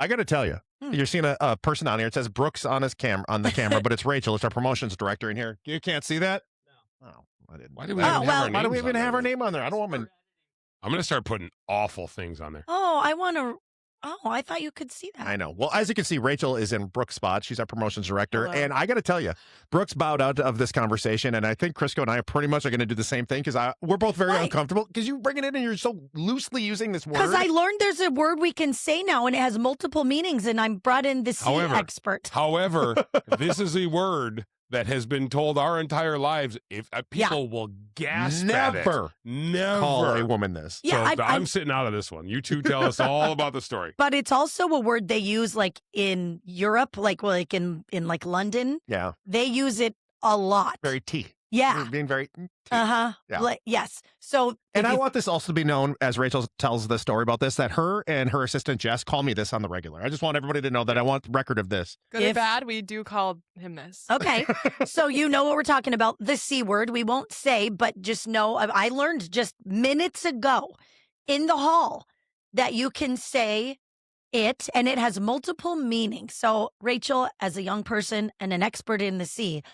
I got to tell you, you're seeing a person on here. It says Brooks on the camera, but it's Rachel. It's our promotions director in here. You can't see that? Oh, I didn't. Why do we even have our why do we names even on have there? our name on there? I don't want my. I'm going to start putting awful things on there. Oh, I want to. Oh, I thought you could see that. I know. Well, as you can see, Rachel is in Brooks' spot. She's our promotions director. Hello. And I got to tell you, Brooks bowed out of this conversation. And I think Crisco and I pretty much are going to do the same thing because we're both very uncomfortable because you bring it in and you're so loosely using this word. Because I learned there's a word we can say now and it has multiple meanings, and I'm brought in the C expert. However, this is a word that has been told our entire lives. If people will gasp at it. Never call a woman this. Yeah, so I'm sitting out of this one. You two tell us all about the story. But it's also a word they use like in Europe, like in like London. Yeah. They use it a lot. Very T. Yeah. Being very Uh-huh. Yeah. Yes. So and I want this also to be known, as Rachel tells the story about this, that her and her assistant Jess call me this on the regular. I just want everybody to know that I want record of this. Good or bad, we do call him this. Okay. So you know what we're talking about. The C word. We won't say, but just know I learned just minutes ago in the hall that you can say it and it has multiple meanings. So Rachel, as a young person and an expert in the C.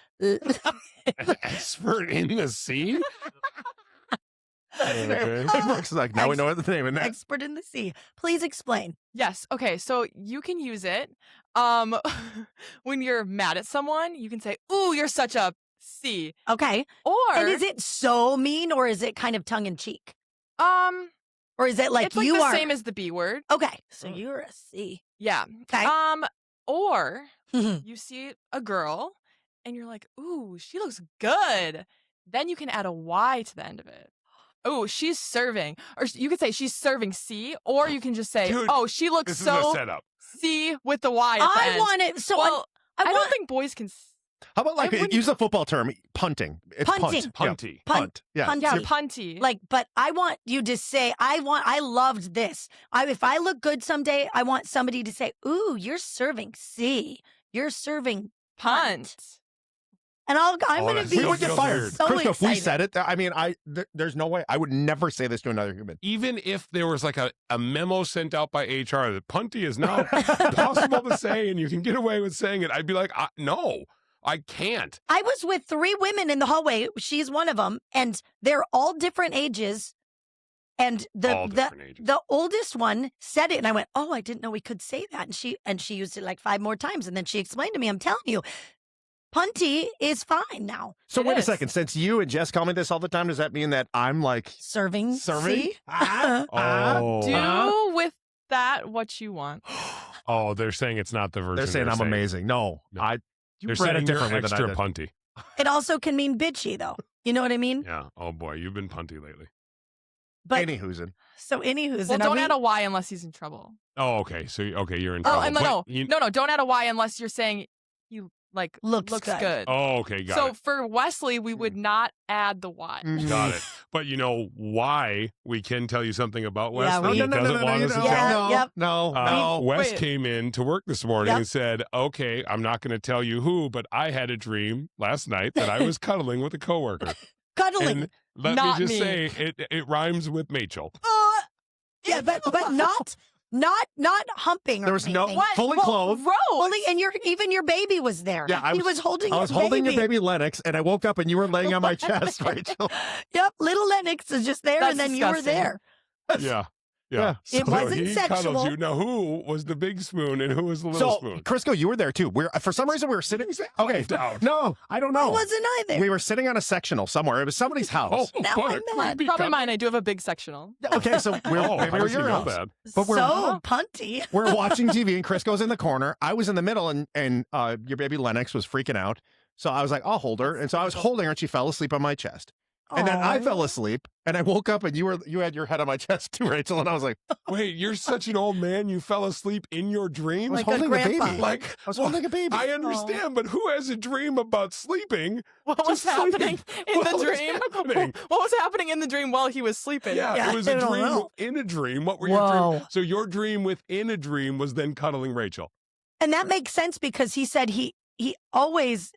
Expert in the sea? Brooks is like, now we know what the name is. Expert in the sea. Please explain. Yes. Okay. So you can use it when you're mad at someone. You can say, "Ooh, you're such a C." Okay. And is it so mean, or is it kind of tongue in cheek? Or is it like it's like you the are same as the B word? Okay. So you're a C. Yeah. Okay. Or you see a girl and you're like, "Ooh, she looks good." Then you can add a Y to the end of it. Oh, she's serving. Or you could say she's serving C, or you can just say, Dude, oh, she looks this is so a setup. C with the Y at the I end. want it. So well, I don't think boys can. How about like use a football term, punting? It's Punting. Punty. Yeah. Punt. Yeah. Punty. Yeah, punty. Like, but I want you to say, I loved this. If I look good someday, I want somebody to say, ooh, you're serving C. You're serving punt. And I'm going to be. We would get fired. So Crisco, if we excited. said it, I mean, there's no way. I would never say this to another human. Even if there was like a memo sent out by HR that punty is now possible to say and you can get away with saying it, I'd be like, no, I can't. I was with 3 women in the hallway. She's one of them, and they're all different ages. And the oldest one said it, and I went, "Oh, I didn't know we could say that." And she used it like 5 more times, and then she explained to me, "I'm telling you, punty is fine now." So wait a second. Since you and Jess call me this all the time, does that mean that I'm like serving? See? Do with that what you want. Oh, they're saying it's not the version. They're saying I'm amazing. No. You read it differently than I extra did. punty. It also can mean bitchy, though. You know what I mean? Yeah. Oh boy, you've been punty lately. But anywho's. So anywho's. Well, don't add a Y unless he's in trouble. Oh, okay. So you're in Oh, trouble. and no, don't add a Y unless you're saying he like looks good. Oh, okay, got so it. for Wesley, we would not add the Y. Got it. But you know why we can tell you something about Wes Yeah, that he doesn't want us to tell? No. Wes Wait. came in to work this morning Yep. and said, okay, I'm not going to tell you who, but I had a dream last night that I was cuddling with a coworker. Cuddling. And let Not me just me. say, it rhymes with Machel. Yeah, but not humping. Or There was no anything. fully clothed. Fully, and even your baby was there. Yeah, he was holding. I was holding your baby Lennox, and I woke up and you were laying on my chest, Rachel. Yep, little Lennox is just there, That's and then you were disgusting. there. Yeah. It wasn't he sexual. cuddled you. Now, who was the big spoon and who was the little So, spoon? Crisco, you were there too. For some reason, we were sitting. Okay, no, I don't know. I wasn't either. We were sitting on a sectional somewhere. It was somebody's house. Now I'm mad. Probably mine. I do have a big sectional. Okay, so maybe we were obviously your not house. bad. But So punty. we're watching TV, and Crisco's in the corner. I was in the middle, and your baby Lennox was freaking out. So I was like, I'll hold her. And so I was holding her, and she fell asleep on my chest. And then I fell asleep, and I woke up, and you had your head on my chest too, Rachel. And I was like, Wait, you're such an old man. You fell asleep in your dream? I was Like a holding a baby. grandpa. I was holding a baby. I understand, but who has a dream about sleeping? What was Just sleep. happening in What the was dream? happening? What was happening in the dream while he was sleeping? Yeah, it was a I don't dream know. within a dream. What were your Whoa. dreams? So your dream within a dream was then cuddling Rachel. And that makes sense because he said he always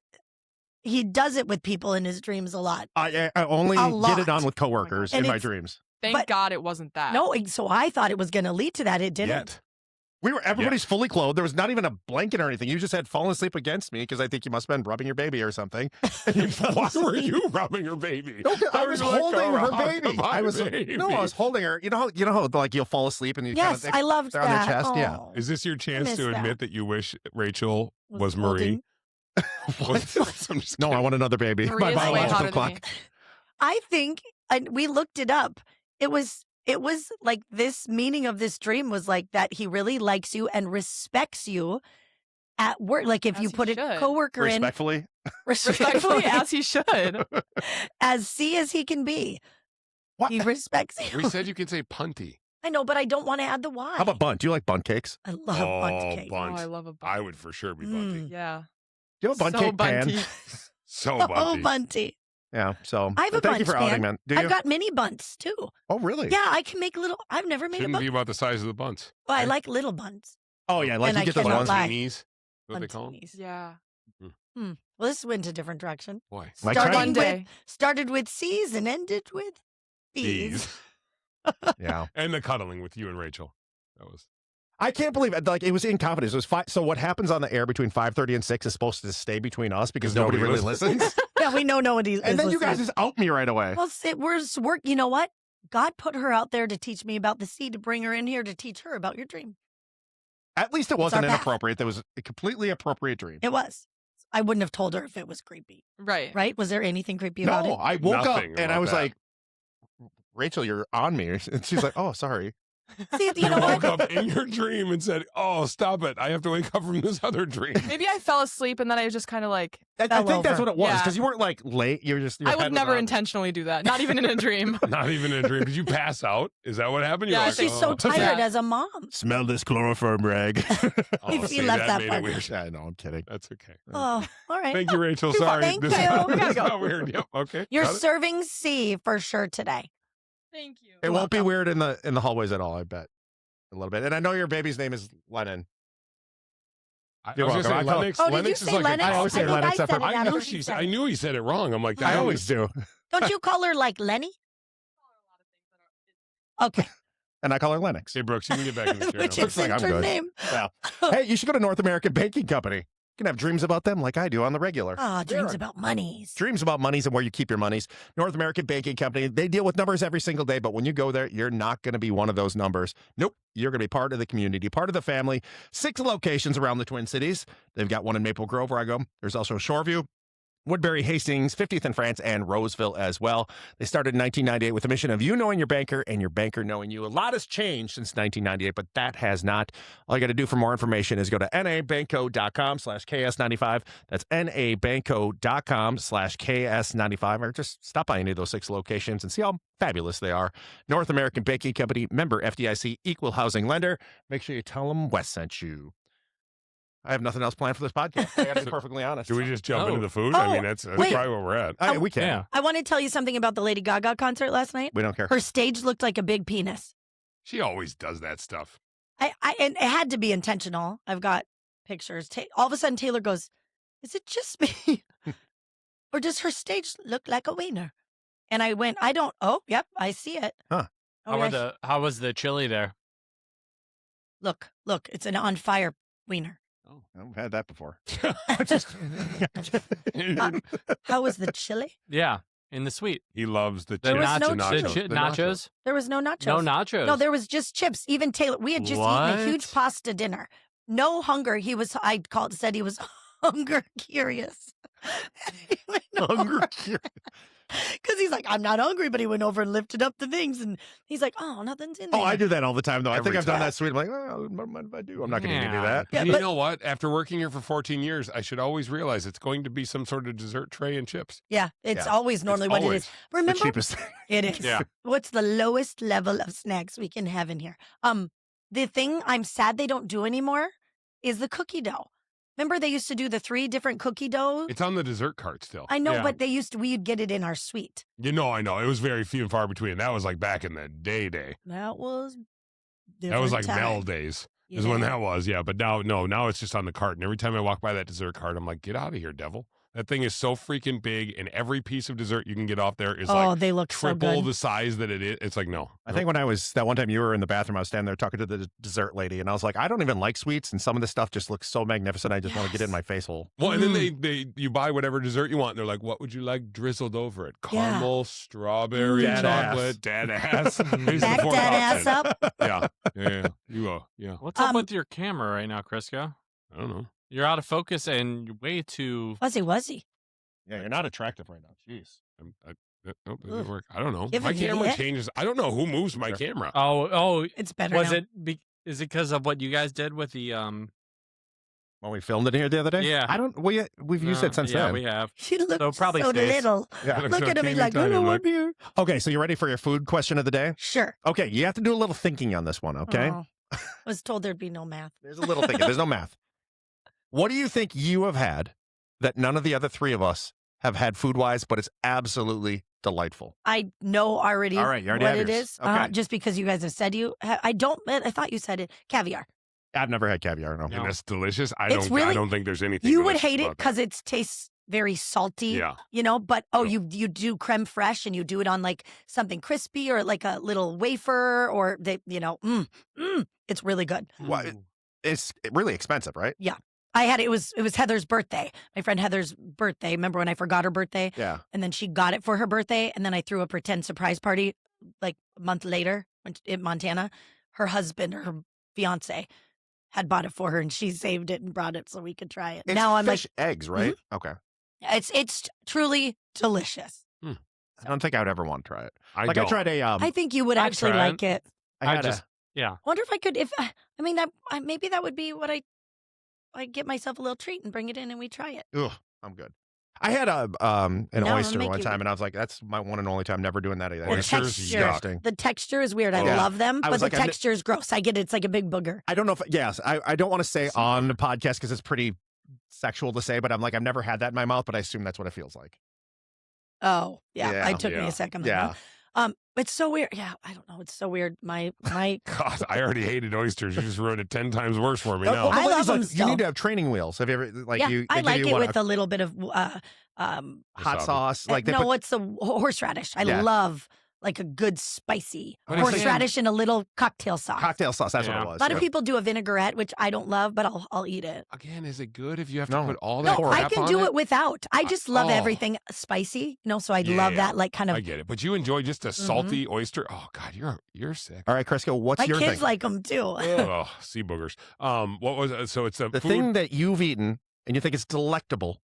does it with people in his dreams a lot. I only A get lot. it on with coworkers And in my it's- dreams. Thank God it wasn't that. No, so I thought it was going to lead to that. It didn't. Yet. Everybody's fully clothed. There was not even a blanket or anything. You just had fallen asleep against me because I think you must have been rubbing your baby or something. Why were you rubbing her baby? No, I was holding her baby. I was holding her. You know how like you'll fall asleep and you yes, I loved on that. their chest. Oh. Yeah. Is this your chance to admit that you wish Rachel was holding- Marie? I'm just No, I want another baby. Marie My is way biological hotter than clock. me. I think, and we looked it up. It was like this meaning of this dream was like that he really likes you and respects you at work. Like if As you he put a should. coworker in Respectfully. Respectfully, as he should. as C as he can be. What? He respects you. We said you can say punty. I know, but I don't want to add the Y. How about bunt? Do you like bunt cakes? I love bundt cake. bunt. Oh, I love a bunt. I would for sure be bunty. Yeah. Do you have a bunt So cake pan? bunty. So Oh, bunty. bunty. Yeah. So I have a thank you bunch, for outing, man. man. Do you? I've got mini bunts too. Oh, really? Yeah, I can make little. I've never made Shouldn't a be bun. about the size of the buns. Well, I like little buns. Oh, yeah. Like And you I get those cannot ones. lie. Buntinis. What they call them? Buntinis. Yeah. Well, this went a different direction. Boy. Like Starting One day. Started with C's and ended with B's. These. Yeah. And the cuddling with you and Rachel. That was. I can't believe it. Like it was in confidence. It was five. So what happens on the air between 5:30 and 6 is supposed to stay between us because nobody Nobody really listens. Yeah, we know nobody. And then you guys just out me right away. Well, we're work. You know what? God put her out there to teach me about the sea, to bring her in here to teach her about your dream. At least it our wasn't path. inappropriate. That was a completely appropriate dream. It was. I wouldn't have told her if it was creepy. Right. Right? Was there anything creepy about No, it? I woke up Nothing and I about was that. like, Rachel, you're on me. And she's like, oh, sorry. See, you You know woke what? up in your dream and said, "Oh, stop it! I have to wake up from this other dream." Maybe I fell asleep and then I was just kind of like, I Fell think that's over. what it was Yeah. because you weren't like late. You were just. Your I head would was never on. intentionally do that. Not even in a dream. Not even in a dream. Did you pass out? Is that what happened? You're Yeah, I like, think She's so "Oh." tired Yeah. as a mom. Smell this chloroform rag. Oh, If you see, left that made part. it weird. I know. I'm kidding. That's okay. Oh, all right. Thank you, Rachel. Too far. Sorry, Thank this, you. We this gotta go. got weird. Yep. Okay. You're Got it. serving C for sure today. Thank you. It won't be welcome. weird in the hallways at all. I bet a little bit. And I know your baby's name is Lennon. I You're was gonna say welcome. I call- Lennox. Oh, did you Lennox say is like Lennox? I always say think Lennox I said after- it I after knew she she. said I it. knew he said it wrong. I'm like, I that always do. Don't you call her like Lenny? Okay. And I call her Lennox. Hey, Brooks, you can get back in the chair. Which now. Looks is like I'm her good. name. Well, hey, you should go to North American Banking Company. You can have dreams about them like I do on the regular. Ah, dreams about monies. Dreams about monies and where you keep your monies. North American Banking Company, they deal with numbers every single day, but when you go there, you're not going to be one of those numbers. Nope. You're going to be part of the community, part of the family. 6 locations around the Twin Cities. They've got one in Maple Grove where I go. There's also Shoreview, Woodbury, Hastings, 50th in France, and Roseville as well. They started in 1998 with the mission of you knowing your banker and your banker knowing you. A lot has changed since 1998, but that has not. All you got to do for more information is go to nabanco.com/KS95. That's nabanco.com/KS95, or just stop by any of those 6 locations and see how fabulous they are. North American Banking Company, member FDIC, equal housing lender. Make sure you tell them Wes sent you. I have nothing else planned for this podcast. I got to be perfectly honest. Do we just jump into the food? Oh, I mean, that's wait. probably where we're at. We can. Yeah. I want to tell you something about the Lady Gaga concert last night. We don't care. Her stage looked like a big penis. She always does that stuff. And it had to be intentional. I've got pictures. All of a sudden, Taylor goes, "Is it just me, or does her stage look like a wiener?" And I went, "I don't. Oh, yep, I see it. Huh. Oh, yeah. How was the chili there? Look, it's an on fire wiener. Oh, I've had that before. How was the chili? Yeah, in the suite. He loves the There chips. was no nachos. The The nachos. There was no nachos. No nachos. No, there was just chips. Even Taylor, we had just eaten a huge What? pasta dinner. No hunger. Said he was hunger curious. Because he's like, I'm not hungry, but he went over and lifted up the things, and he's like, oh, nothing's in there. Oh, I do that all the time, though. I think Every I've done time. that sweet. I'm like, well, what mind if I do? I'm not going to do Yeah. that. Yeah, And but- you know what? After working here for 14 years, I should always realize it's going to be some sort of dessert tray and chips. Yeah, it's Yeah. always normally what it always is. The Remember, cheapest thing. it is. Yeah. What's the lowest level of snacks we can have in here? The thing I'm sad they don't do anymore is the cookie dough. Remember they used to do the 3 different cookie dough? It's on the dessert cart still. I know, Yeah. but we'd get it in our suite. You know, I know. It was very few and far between. That was like back in the day. That was That was like different Mel time. days is when Yeah. that was. Yeah, but now it's just on the cart. And every time I walk by that dessert cart, I'm like, get out of here, devil. That thing is so freaking big, and every piece of dessert you can get off there is they look triple so good. the size that it is. It's like, no. I think when I was, that one time you were in the bathroom, I was standing there talking to the dessert lady, and I was like, I don't even like sweets, and some of this stuff just looks so magnificent, I just want to get it in my face hole. Well, and then you buy whatever dessert you want, and they're like, what would you like drizzled over it? Caramel, strawberry, Dad chocolate, dad ass. Here's the Back fourth that option. ass up. Yeah. Yeah. What's up with your camera right now, Crisco? I don't know. You're out of focus and you're way too... Wuzzy. Yeah, you're not attractive right now. Jeez. That doesn't work. I don't know. Give My it to camera you. changes. I don't know who moves my camera. Oh, It's better was now. is it because of what you guys did with the When we filmed it here the other day? Yeah. I don't, we've used it since yeah, then. we have. She looks So probably so stays. little. Yeah. Look at him. He's teeny like, I tiny, don't like- want you. Okay, so you ready for your food question of the day? Sure. Okay, you have to do a little thinking on this one, okay? Oh. I was told there'd be no math. There's a little thinking. There's no math. What do you think you have had that none of the other three of us have had food-wise, but it's absolutely delightful? I know already, All right, you already what have it yours. is. Okay. Just because you guys have said I thought you said it. Caviar. I've never had caviar, no. And that's delicious. I It's don't. really- I don't think there's anything. You would delicious hate it about that. because it tastes very salty. Yeah. You know, but Yeah. you do creme fraiche and you do it on like something crispy or like a little wafer or it's really good. Well, it's really expensive, right? I had it was Heather's birthday. My friend Heather's birthday. Remember when I forgot her birthday? Yeah. And then she got it for her birthday, and then I threw a pretend surprise party like a month later in Montana. Her husband or her fiance had bought it for her, and she saved it and brought it so we could try it. It's now I'm fish eggs, right? Okay. it's truly delicious. I don't think I would ever want to try it. I I don't. tried a I think you would I'd actually try it. like it. I had yeah. Wonder if I could. If I mean, I maybe that would be what I get myself a little treat and bring it in and we try it. ugh, I'm good. I had an I'll oyster make one you- time, and I was like, that's my one and only time never doing that again. The It's Oysters, texture, disgusting. the texture is weird. I Yeah. love them, I but was the like, I've ne- texture is gross. I get it. It's like a big booger. I don't know if, yes, I don't want to say on the podcast because it's pretty sexual to say, but I'm like, I've never had that in my mouth, but I assume that's what it feels like. Oh, yeah. Yeah. It took me Yeah. a second. Yeah. It's so weird. Yeah, I don't know. It's so weird. My God, I already hated oysters. You just ruined it 10 times worse for me Oh, now. I but love it's like, them you still. need to have training wheels. Have you ever, like, yeah, you, I they give like you it what, with a little bit of hot Wasabi. sauce? Like, they no, put, what's the horseradish? I Yeah. love like a good spicy But it's horseradish and a little cocktail sauce. cocktail sauce. That's Yeah. what it was. A lot of Yeah. people do a vinaigrette, which I don't love, but I'll eat it. Again, is it good if you have No. to put all No, that I crap can on do it? it without. I just love oh. everything spicy, so I love Yeah, that like kind of. I get it, but you enjoy just a Mm-hmm. salty oyster. Oh God, you're sick. All right, Crisco, what's My your kids thing? like them too. Oh, sea boogers. What was it? So it's a The food. thing that you've eaten and you think it's delectable,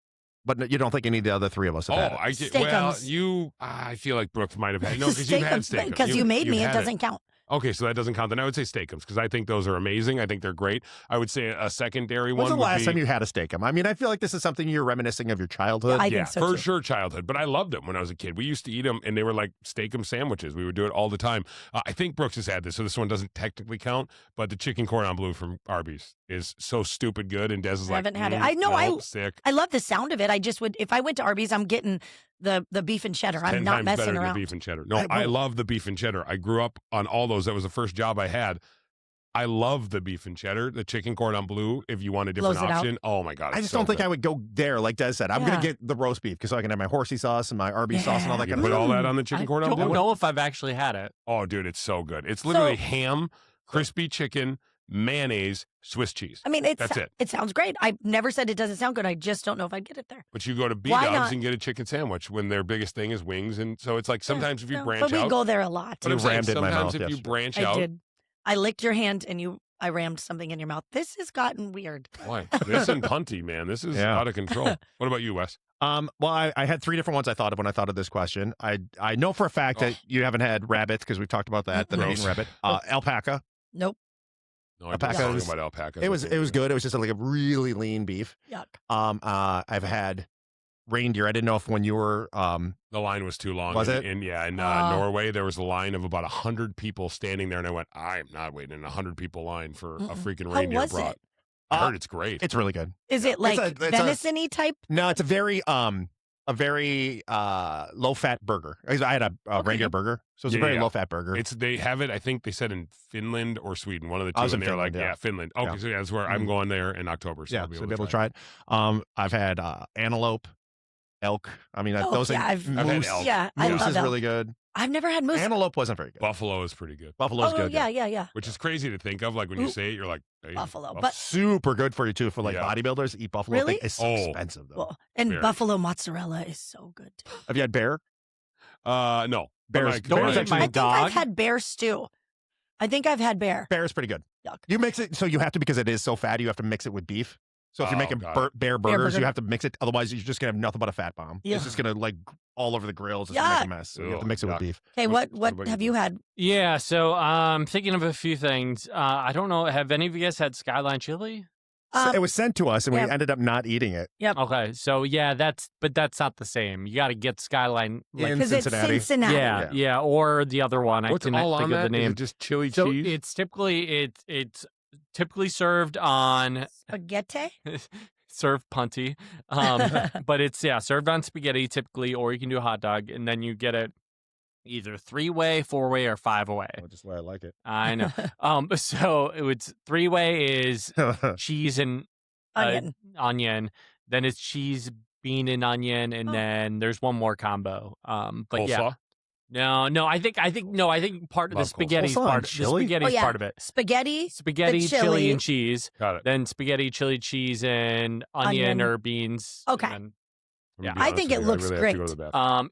but you don't think any of the other three of us have had Oh, it. I get. Well, Steakums. I feel like Brooks might have had. No, because you've had steakums. because you made me. You've It had doesn't count. Okay, so that doesn't count. Then I would say steakums because I think those are amazing. I think they're great. I would say a secondary When's one the would last be, time you had a steakum? I mean, I feel like this is something you're reminiscing of your childhood. I yeah, think so for too. sure childhood. But I loved them when I was a kid. We used to eat them, and they were like steakum sandwiches. We would do it all the time. I think Brooks has had this, so this one doesn't technically count. But the chicken cordon bleu from Arby's is so stupid good, and Des is I like, haven't had it. I know, nope, sick. I love the sound of it. I just would if I went to Arby's, I'm getting the beef and cheddar. It's I'm 10 not times messing better than around. the beef and cheddar. No, I I won't- love the beef and cheddar. I grew up on all those. That was the first job I had. I love the beef and cheddar, the chicken cordon bleu. If you want a different Blows it out. option, oh my god! I just don't think I would go there, like Des said. I'm Yeah. going to get the roast beef because I can have my horsey sauce and my Arby's sauce and all that You kind put of all stuff. that on the chicken I cordon I bleu. don't know if I've actually had it. Oh, dude, it's so good. It's literally So- ham, crispy chicken, mayonnaise, Swiss cheese. I mean, That's it. It sounds great. I never said it doesn't sound good. I just don't know if I'd get it there. But you go to Why B-Dubs not? and get a chicken sandwich when their biggest thing is wings, and so it's like sometimes if you branch but we out. go there a lot. But I'm You saying rammed it in my sometimes mouth if you yesterday. branch I out, did. I licked your hand and I rammed something in your mouth. This has gotten weird. boy, this and punty, man, this is Yeah. out of control. What about you, Wes? Well, I had three different ones I thought of when I thought of this question. I know for a fact that you haven't had rabbits because we've talked about that. The Gross. eating rabbit. Alpaca. Nope. No, I Alpaca don't talk is- about alpaca. It was good. It was just like a really lean beef. Yuck. I've had reindeer. I didn't know if when you were The line was too long. Was in, it? In Oh. Norway, there was a line of about 100 people standing there, and I went, I am not waiting in a 100 people line for a Mm-mm. freaking How reindeer was brat. it? I heard it's great. it's really good. Is it like it's a- venison-y type? No, it's a very low fat burger. I had a Okay. reindeer burger, so it's a Yeah, very yeah. low fat burger. They have it. I think they said in Finland or Sweden, one of the two. I was and in they're like, Finland, yeah. Finland. Okay, Yeah. so yeah, that's where I'm Mhm. going there in October. So yeah, I'll be so able be able to to try it. I've had antelope. elk. I mean, Oh, those yeah, are I've had moose. elk. Yeah, I Moose love is elk. really good. I've never had moose. Antelope wasn't very good. Buffalo is pretty good. Buffalo's Oh, good. yeah. Which is crazy to think of. Like when you Ooh. say it, you're like, hey, Buffalo, buff- but- Super good for you too. For like Yeah. bodybuilders, eat buffalo. Really? It's so expensive though. Well, and Very. buffalo mozzarella is so good too. Have you had bear? No. But Bears- my- Don't my- eat I think dog? I've had bear stew. I think I've had bear. Bear is pretty good. Yuck. You mix it so you have to because it is so fatty. You have to mix it with beef. So if you're Oh, making got it. bear burgers, burger. you have to mix it. Otherwise, you're just gonna have nothing but a fat bomb. Yeah. It's just gonna like all over the grills. It's gonna make a Yuck. mess. So you have to Ugh, mix it with yuck. beef. Okay, What what about have you? you had? Yeah, so thinking of a few things. I don't know. Have any of you guys had Skyline chili? So it was sent to us, and yeah. we ended up not eating it. Okay, so yeah, that's not the same. You got to get Skyline. Like, In Because it's Cincinnati. Cincinnati. yeah, or the other one. What's I can all think on of that? the Is name. it just chili So cheese? it's typically served on Spaghetti. served punty, but it's served on spaghetti typically, or you can do a hot dog, and then you get it either 3-way, 4-way, or 5-way. Oh, just the way I like it. I know. So it's 3-way is cheese and onion. Then it's cheese, bean, and onion, and then there's one more combo. But yeah. Coleslaw? No. I think part of the Love spaghetti coleslaw. part. Coleslaw and chili? The spaghetti Oh, yeah. part of it. Spaghetti. Spaghetti, the chili, chili. and cheese. Got it. Then spaghetti, chili, cheese, and onion, Onion. or beans. Okay. And I'm gonna Yeah. be I honest think with it you, looks I really have to go to great. the bathroom.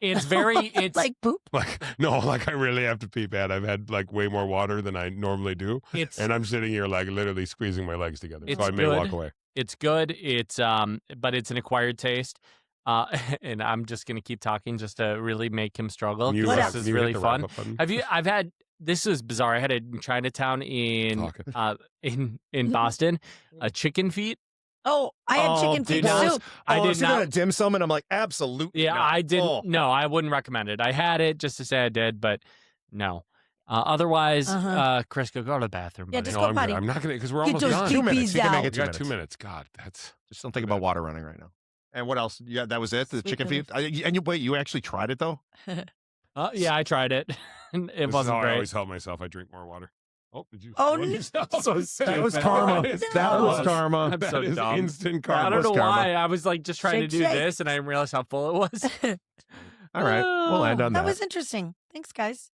It's very it's Like poop. Like I really have to pee bad. I've had like way more water than I normally do, it's and I'm sitting here like literally squeezing my legs together. It's So I may good. walk away. It's good. It's but it's an acquired taste. And I'm just gonna keep talking just to really make him struggle. Can you, 'cause What this else? is can you hit really the fun. wrap-up button? I've had this is bizarre. I had it in Chinatown in Talking. in Boston, a chicken feet. Oh, I had chicken dude, feet no. soup. I did so you're not. gonna dim sum, and I'm like, absolutely. Yeah, not. I didn't. Oh. No, I wouldn't recommend it. I had it just to say I did, but no. Otherwise, Chris, go to the bathroom. Yeah, buddy. just No, go I'm, potty. I'm not gonna because we're Get almost those done. 2 minutes. peas You can make out. it We 2 got minutes. 2 minutes. God, that's Just don't think about water running right now. And what else? Yeah, that was it. The Sweet chicken feet. And you actually tried it though. yeah, I tried it. And it this is wasn't how I great. always help myself. I drink more water. Oh, did you? Oh, ruin no. yourself? So That was stupid. karma. That is That was karma. karma. I'm That so is dumb. instant I karma. don't know was karma. why. I was like just trying to Shake, do shake. this, and I didn't realize how full it was. All right, we'll end on That that. was interesting. Thanks, guys.